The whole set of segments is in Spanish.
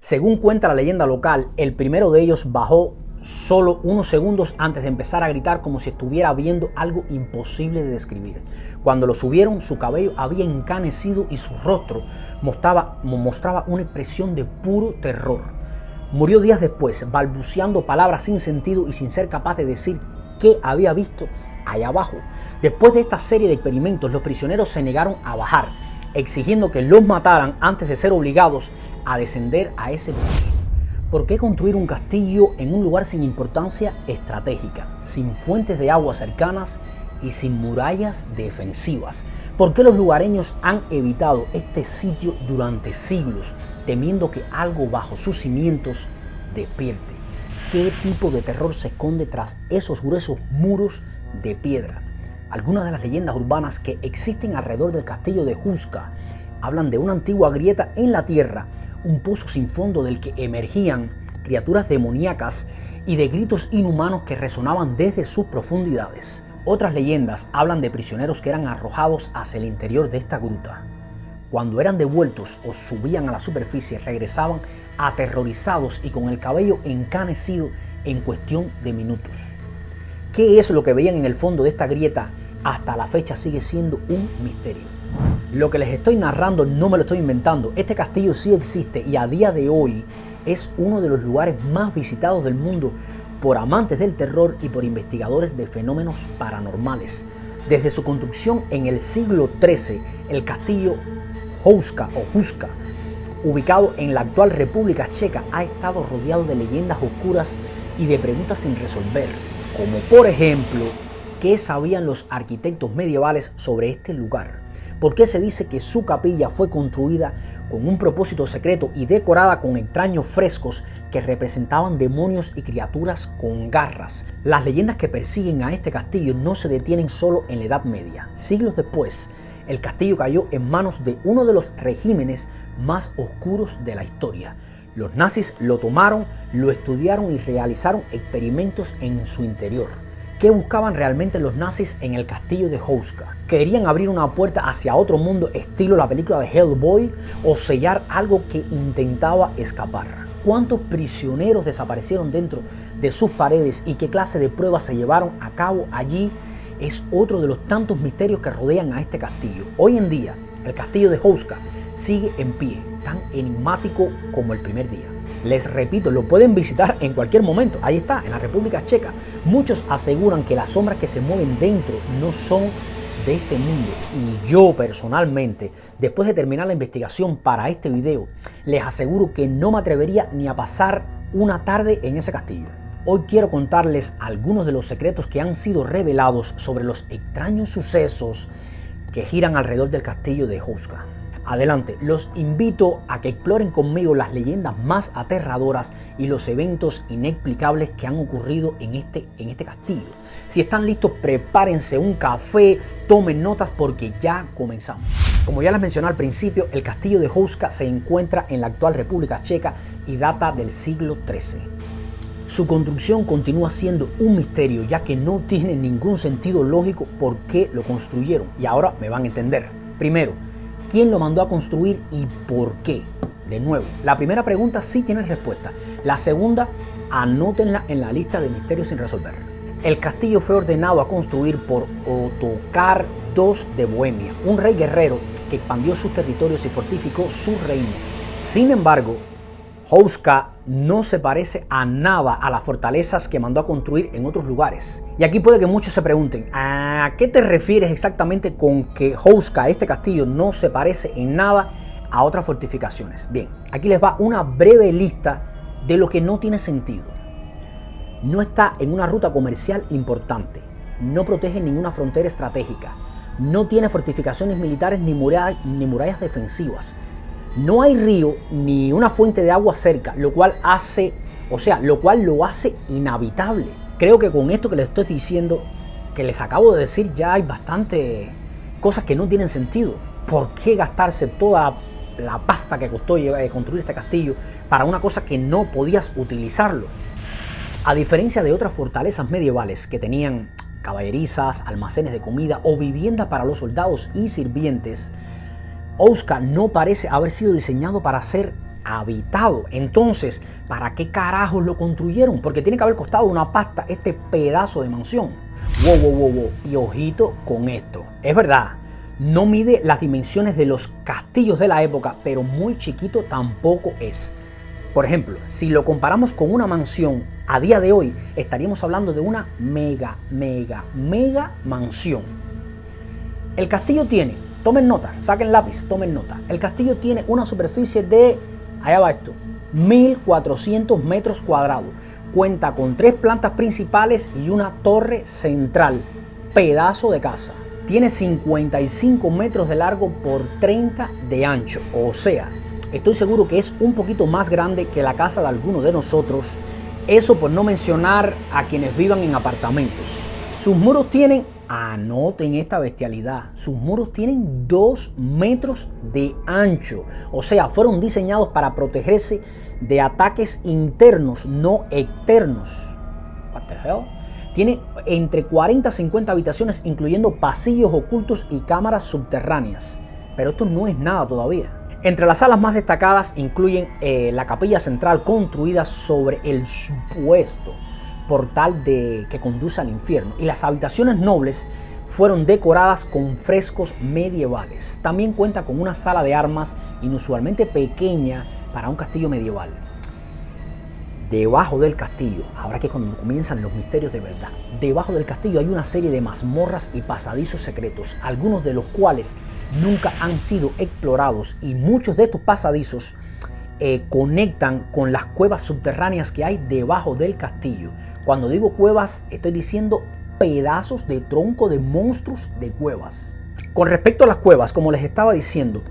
Según cuenta la leyenda local, el primero de ellos bajó solo unos segundos antes de empezar a gritar como si estuviera viendo algo imposible de describir. Cuando lo subieron, su cabello había encanecido y su rostro mostraba una expresión de puro terror. Murió días después, balbuceando palabras sin sentido y sin ser capaz de decir qué había visto allá abajo. Después de esta serie de experimentos, los prisioneros se negaron a bajar, exigiendo que los mataran antes de ser obligados a descender a ese pozo. ¿Por qué construir un castillo en un lugar sin importancia estratégica, sin fuentes de agua cercanas y sin murallas defensivas? ¿Por qué los lugareños han evitado este sitio durante siglos, temiendo que algo bajo sus cimientos despierte? ¿Qué tipo de terror se esconde tras esos gruesos muros de piedra? Algunas de las leyendas urbanas que existen alrededor del castillo de Houska hablan de una antigua grieta en la tierra, un pozo sin fondo del que emergían criaturas demoníacas y de gritos inhumanos que resonaban desde sus profundidades. Otras leyendas hablan de prisioneros que eran arrojados hacia el interior de esta gruta. Cuando eran devueltos o subían a la superficie, regresaban aterrorizados y con el cabello encanecido en cuestión de minutos. ¿Qué es lo que veían en el fondo de esta grieta? Hasta la fecha sigue siendo un misterio. Lo que les estoy narrando no me lo estoy inventando. Este castillo sí existe y a día de hoy es uno de los lugares más visitados del mundo por amantes del terror y por investigadores de fenómenos paranormales. Desde su construcción en el siglo XIII, el castillo Houska, ubicado en la actual República Checa, ha estado rodeado de leyendas oscuras y de preguntas sin resolver, como por ejemplo, ¿qué sabían los arquitectos medievales sobre este lugar? ¿Por qué se dice que su capilla fue construida con un propósito secreto y decorada con extraños frescos que representaban demonios y criaturas con garras? Las leyendas que persiguen a este castillo no se detienen solo en la Edad Media. Siglos después, el castillo cayó en manos de uno de los regímenes más oscuros de la historia. Los nazis lo tomaron, lo estudiaron y realizaron experimentos en su interior. ¿Qué buscaban realmente los nazis en el castillo de Houska? ¿Querían abrir una puerta hacia otro mundo estilo la película de Hellboy o sellar algo que intentaba escapar? ¿Cuántos prisioneros desaparecieron dentro de sus paredes y qué clase de pruebas se llevaron a cabo allí? Es otro de los tantos misterios que rodean a este castillo. Hoy en día, el castillo de Houska sigue en pie, tan enigmático como el primer día. Les repito, lo pueden visitar en cualquier momento. Ahí está, en la República Checa. Muchos aseguran que las sombras que se mueven dentro no son de este mundo. Y yo personalmente, después de terminar la investigación para este video, les aseguro que no me atrevería ni a pasar una tarde en ese castillo. Hoy quiero contarles algunos de los secretos que han sido revelados sobre los extraños sucesos que giran alrededor del castillo de Houska. Adelante, los invito a que exploren conmigo las leyendas más aterradoras y los eventos inexplicables que han ocurrido en este castillo. Si están listos, prepárense un café, tomen notas porque ya comenzamos. Como ya les mencioné al principio, el castillo de Houska se encuentra en la actual República Checa y data del siglo XIII. Su construcción continúa siendo un misterio, ya que no tiene ningún sentido lógico por qué lo construyeron. Y ahora me van a entender. Primero, ¿quién lo mandó a construir y por qué? De nuevo, la primera pregunta sí tiene respuesta. La segunda, anótenla en la lista de misterios sin resolver. El castillo fue ordenado a construir por Ottokar II de Bohemia, un rey guerrero que expandió sus territorios y fortificó su reino. Sin embargo, Houska no se parece a nada a las fortalezas que mandó a construir en otros lugares. Y aquí puede que muchos se pregunten, ¿a qué te refieres exactamente con que Houska, este castillo, no se parece en nada a otras fortificaciones? Bien, aquí les va una breve lista de lo que no tiene sentido. No está en una ruta comercial importante, no protege ninguna frontera estratégica, no tiene fortificaciones militares ni murallas defensivas. No hay río ni una fuente de agua cerca, lo cual lo hace inhabitable. Creo que con esto que les estoy diciendo, que les acabo de decir, ya hay bastante cosas que no tienen sentido. ¿Por qué gastarse toda la pasta que costó construir este castillo para una cosa que no podías utilizarlo? A diferencia de otras fortalezas medievales que tenían caballerizas, almacenes de comida o viviendas para los soldados y sirvientes, Houska no parece haber sido diseñado para ser habitado. Entonces, ¿para qué carajos lo construyeron? Porque tiene que haber costado una pasta este pedazo de mansión. Wow. Y ojito con esto. Es verdad, no mide las dimensiones de los castillos de la época, pero muy chiquito tampoco es. Por ejemplo, si lo comparamos con una mansión a día de hoy, estaríamos hablando de una mega mansión. El castillo tiene, tomen nota, saquen lápiz, tomen nota. El castillo tiene una superficie de, allá va esto, 1400 metros cuadrados. Cuenta con 3 plantas principales y una torre central. Pedazo de casa. Tiene 55 metros de largo por 30 de ancho. O sea, estoy seguro que es un poquito más grande que la casa de alguno de nosotros. Eso por no mencionar a quienes vivan en apartamentos. Sus muros tienen, anoten esta bestialidad, sus muros tienen 2 metros de ancho. O sea, fueron diseñados para protegerse de ataques internos, no externos. What the hell? Tiene entre 40 a 50 habitaciones, incluyendo pasillos ocultos y cámaras subterráneas. Pero esto no es nada todavía. Entre las salas más destacadas incluyen la capilla central construida sobre el supuesto portal que conduce al infierno. Y las habitaciones nobles fueron decoradas con frescos medievales. También cuenta con una sala de armas inusualmente pequeña para un castillo medieval. Debajo del castillo, ahora que cuando comienzan los misterios de verdad, debajo del castillo hay una serie de mazmorras y pasadizos secretos, algunos de los cuales nunca han sido explorados, y muchos de estos pasadizos conectan con las cuevas subterráneas que hay debajo del castillo. Cuando digo cuevas, estoy diciendo pedazos de tronco de monstruos de cuevas. Con respecto a las cuevas, como les estaba diciendo,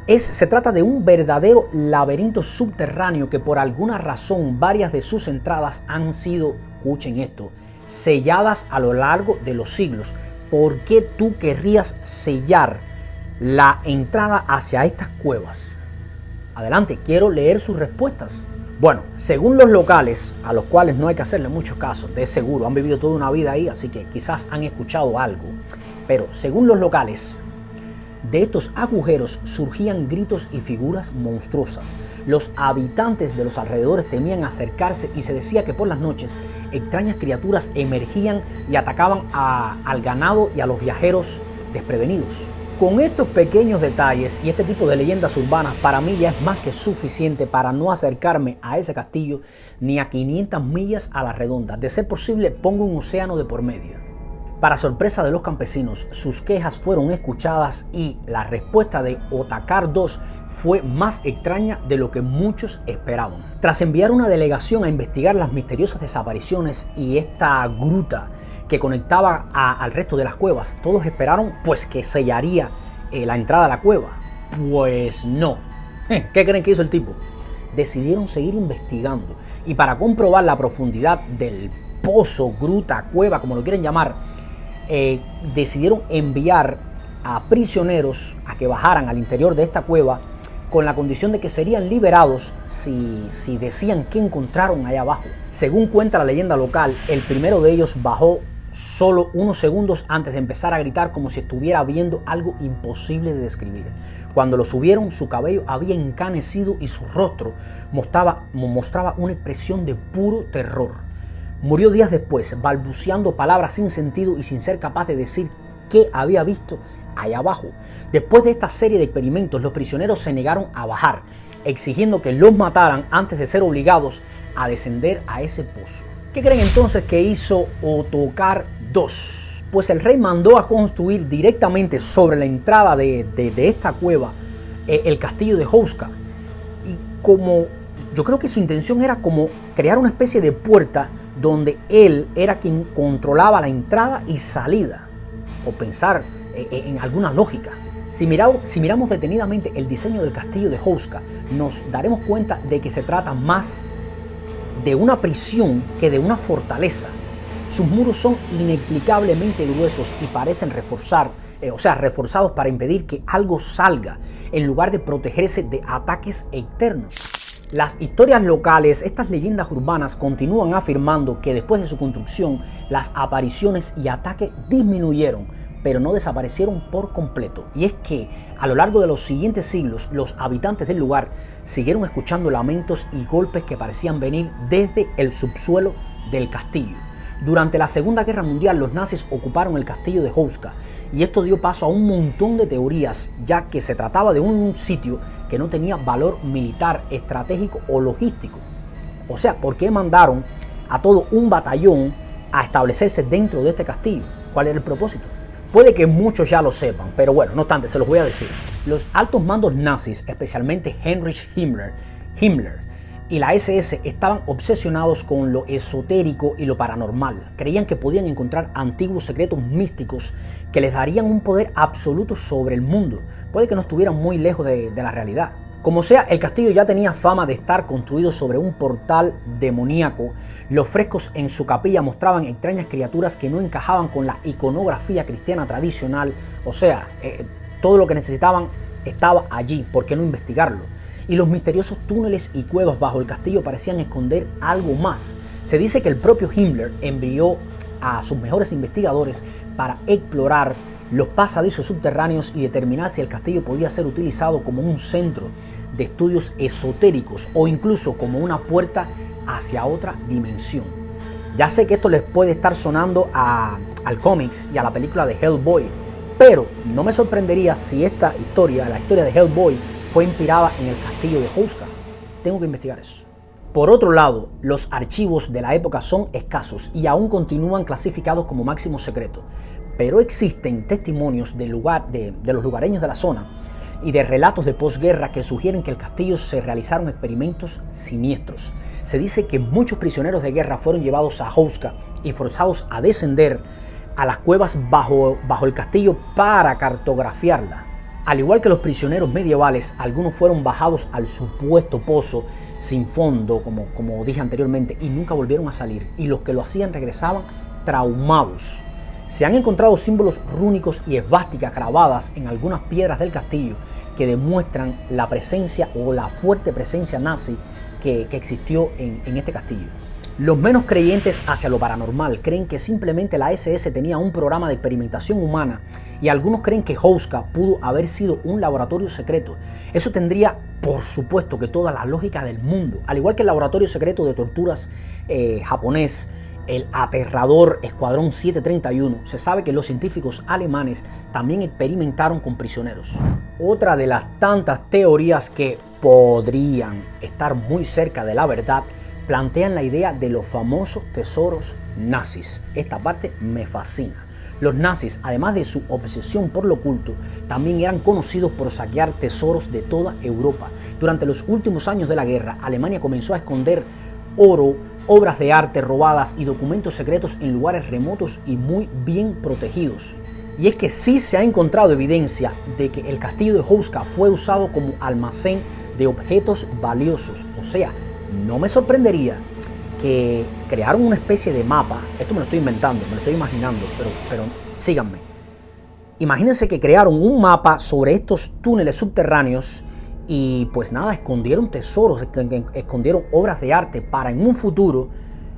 se trata de un verdadero laberinto subterráneo que por alguna razón varias de sus entradas han sido, escuchen esto, selladas a lo largo de los siglos. ¿Por qué tú querrías sellar la entrada hacia estas cuevas? Adelante, quiero leer sus respuestas. Bueno, según los locales, a los cuales no hay que hacerle mucho caso, de seguro han vivido toda una vida ahí, así que quizás han escuchado algo, pero según los locales, de estos agujeros surgían gritos y figuras monstruosas. Los habitantes de los alrededores temían acercarse y se decía que por las noches extrañas criaturas emergían y atacaban al ganado y a los viajeros desprevenidos. Con estos pequeños detalles y este tipo de leyendas urbanas, para mí ya es más que suficiente para no acercarme a ese castillo ni a 500 millas a la redonda. De ser posible, pongo un océano de por medio. Para sorpresa de los campesinos, sus quejas fueron escuchadas y la respuesta de Otakar II fue más extraña de lo que muchos esperaban. Tras enviar una delegación a investigar las misteriosas desapariciones y esta gruta que conectaba al resto de las cuevas, todos esperaron pues que sellaría la entrada a la cueva. Pues no. ¿Qué creen que hizo el tipo? Decidieron seguir investigando y para comprobar la profundidad del pozo, gruta, cueva, como lo quieren llamar, decidieron enviar a prisioneros a que bajaran al interior de esta cueva con la condición de que serían liberados si decían que encontraron allá abajo. Según cuenta la leyenda local, el primero de ellos bajó solo unos segundos antes de empezar a gritar como si estuviera viendo algo imposible de describir. Cuando lo subieron, su cabello había encanecido y su rostro mostraba una expresión de puro terror. Murió días después, balbuceando palabras sin sentido y sin ser capaz de decir qué había visto allá abajo. Después de esta serie de experimentos, los prisioneros se negaron a bajar, exigiendo que los mataran antes de ser obligados a descender a ese pozo. ¿Qué creen entonces que hizo Otakar II? Pues el rey mandó a construir directamente sobre la entrada de esta cueva el castillo de Houska. Y como yo creo que su intención era como crear una especie de puerta donde él era quien controlaba la entrada y salida, o pensar en alguna lógica. Si miramos detenidamente el diseño del castillo de Houska, nos daremos cuenta de que se trata más de una prisión que de una fortaleza. Sus muros son inexplicablemente gruesos y parecen reforzados para impedir que algo salga, en lugar de protegerse de ataques externos. Las historias locales, estas leyendas urbanas, continúan afirmando que después de su construcción, las apariciones y ataques disminuyeron, pero no desaparecieron por completo. Y es que a lo largo de los siguientes siglos, los habitantes del lugar siguieron escuchando lamentos y golpes que parecían venir desde el subsuelo del castillo. Durante la Segunda Guerra Mundial, los nazis ocuparon el castillo de Houska y esto dio paso a un montón de teorías, ya que se trataba de un sitio que no tenía valor militar, estratégico o logístico. O sea, ¿por qué mandaron a todo un batallón a establecerse dentro de este castillo? ¿Cuál era el propósito? Puede que muchos ya lo sepan, pero bueno, no obstante, se los voy a decir. Los altos mandos nazis, especialmente Heinrich Himmler y la SS, estaban obsesionados con lo esotérico y lo paranormal. Creían que podían encontrar antiguos secretos místicos que les darían un poder absoluto sobre el mundo. Puede que no estuvieran muy lejos de la realidad. Como sea, el castillo ya tenía fama de estar construido sobre un portal demoníaco. Los frescos en su capilla mostraban extrañas criaturas que no encajaban con la iconografía cristiana tradicional. O sea, todo lo que necesitaban estaba allí. ¿Por qué no investigarlo? Y los misteriosos túneles y cuevas bajo el castillo parecían esconder algo más. Se dice que el propio Himmler envió a sus mejores investigadores para explorar los pasadizos subterráneos y determinar si el castillo podía ser utilizado como un centro de estudios esotéricos o incluso como una puerta hacia otra dimensión. Ya sé que esto les puede estar sonando al cómics y a la película de Hellboy, pero no me sorprendería si esta historia, la historia de Hellboy, fue inspirada en el castillo de Houska. Tengo que investigar eso. Por otro lado, los archivos de la época son escasos y aún continúan clasificados como máximo secreto, pero existen testimonios de los lugareños de la zona y de relatos de posguerra que sugieren que en el castillo se realizaron experimentos siniestros. Se dice que muchos prisioneros de guerra fueron llevados a Houska y forzados a descender a las cuevas bajo el castillo para cartografiarla. Al igual que los prisioneros medievales, algunos fueron bajados al supuesto pozo sin fondo, como dije anteriormente, y nunca volvieron a salir. Y los que lo hacían regresaban traumados. Se han encontrado símbolos rúnicos y esvásticas grabadas en algunas piedras del castillo que demuestran la presencia o la fuerte presencia nazi que existió en este castillo. Los menos creyentes hacia lo paranormal creen que simplemente la SS tenía un programa de experimentación humana y algunos creen que Houska pudo haber sido un laboratorio secreto. Eso tendría, por supuesto, que toda la lógica del mundo. Al igual que el laboratorio secreto de torturas japonés, el aterrador Escuadrón 731, se sabe que los científicos alemanes también experimentaron con prisioneros. Otra de las tantas teorías que podrían estar muy cerca de la verdad plantean la idea de los famosos tesoros nazis. Esta parte me fascina. Los nazis, además de su obsesión por lo oculto, también eran conocidos por saquear tesoros de toda Europa. Durante los últimos años de la guerra, Alemania comenzó a esconder oro, obras de arte robadas y documentos secretos en lugares remotos y muy bien protegidos. Y es que sí se ha encontrado evidencia de que el castillo de Houska fue usado como almacén de objetos valiosos. O sea, no me sorprendería que crearon una especie de mapa. Esto me lo estoy inventando, me lo estoy imaginando, pero síganme. Imagínense que crearon un mapa sobre estos túneles subterráneos y pues nada, escondieron tesoros, escondieron obras de arte para en un futuro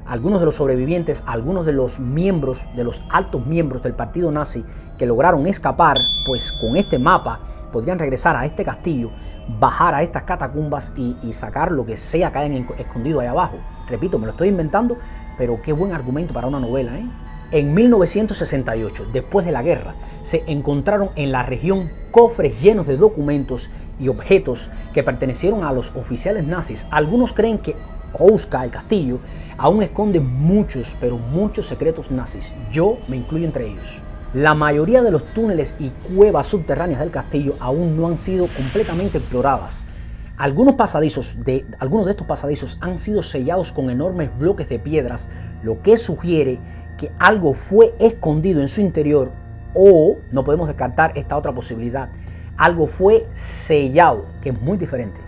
algunos de los sobrevivientes, algunos de los miembros, de los altos miembros del partido nazi que lograron escapar, pues con este mapa podrían regresar a este castillo, bajar a estas catacumbas y sacar lo que sea que hayan escondido ahí abajo. Repito, me lo estoy inventando, pero qué buen argumento para una novela, ¿eh? En 1968, después de la guerra, se encontraron en la región cofres llenos de documentos y objetos que pertenecieron a los oficiales nazis. Algunos creen que Houska, el castillo, aún esconde muchos, pero muchos secretos nazis. Yo me incluyo entre ellos. La mayoría de los túneles y cuevas subterráneas del castillo aún no han sido completamente exploradas. Algunos de estos pasadizos han sido sellados con enormes bloques de piedras, lo que sugiere que algo fue escondido en su interior, o no podemos descartar esta otra posibilidad, algo fue sellado, que es muy diferente.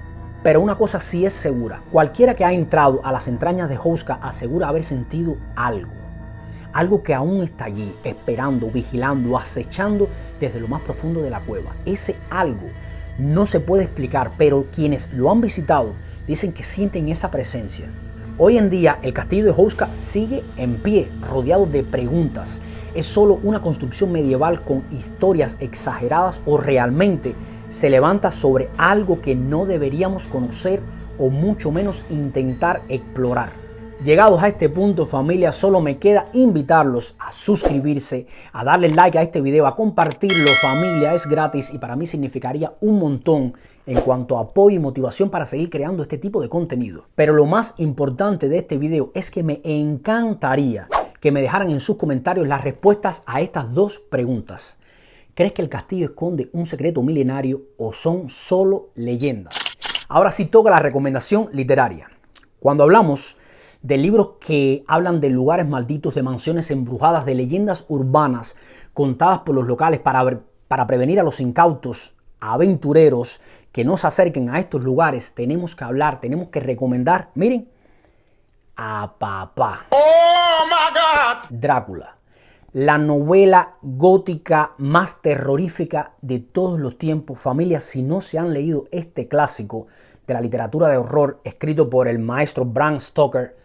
Pero una cosa sí es segura, cualquiera que ha entrado a las entrañas de Houska asegura haber sentido algo que aún está allí, esperando, vigilando, acechando desde lo más profundo de la cueva. Ese algo no se puede explicar, pero quienes lo han visitado dicen que sienten esa presencia. Hoy en día el castillo de Houska sigue en pie, rodeado de preguntas. ¿Es solo una construcción medieval con historias exageradas o realmente se levanta sobre algo que no deberíamos conocer o mucho menos intentar explorar? Llegados a este punto, familia, solo me queda invitarlos a suscribirse, a darle like a este video, a compartirlo, familia, es gratis y para mí significaría un montón en cuanto a apoyo y motivación para seguir creando este tipo de contenido. Pero lo más importante de este video es que me encantaría que me dejaran en sus comentarios las respuestas a estas dos preguntas. ¿Crees que el castillo esconde un secreto milenario o son solo leyendas? Ahora sí toca la recomendación literaria. Cuando hablamos de libros que hablan de lugares malditos, de mansiones embrujadas, de leyendas urbanas contadas por los locales para prevenir a los incautos aventureros que no se acerquen a estos lugares, tenemos que hablar, tenemos que recomendar, miren, a papá. ¡Oh, my God! Drácula, la novela gótica más terrorífica de todos los tiempos. Familia, si no se han leído este clásico de la literatura de horror escrito por el maestro Bram Stoker,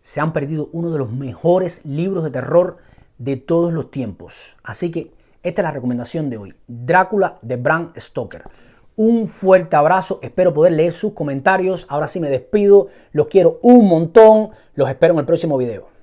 se han perdido uno de los mejores libros de terror de todos los tiempos. Así que esta es la recomendación de hoy. Drácula de Bram Stoker. Un fuerte abrazo. Espero poder leer sus comentarios. Ahora sí me despido. Los quiero un montón. Los espero en el próximo video.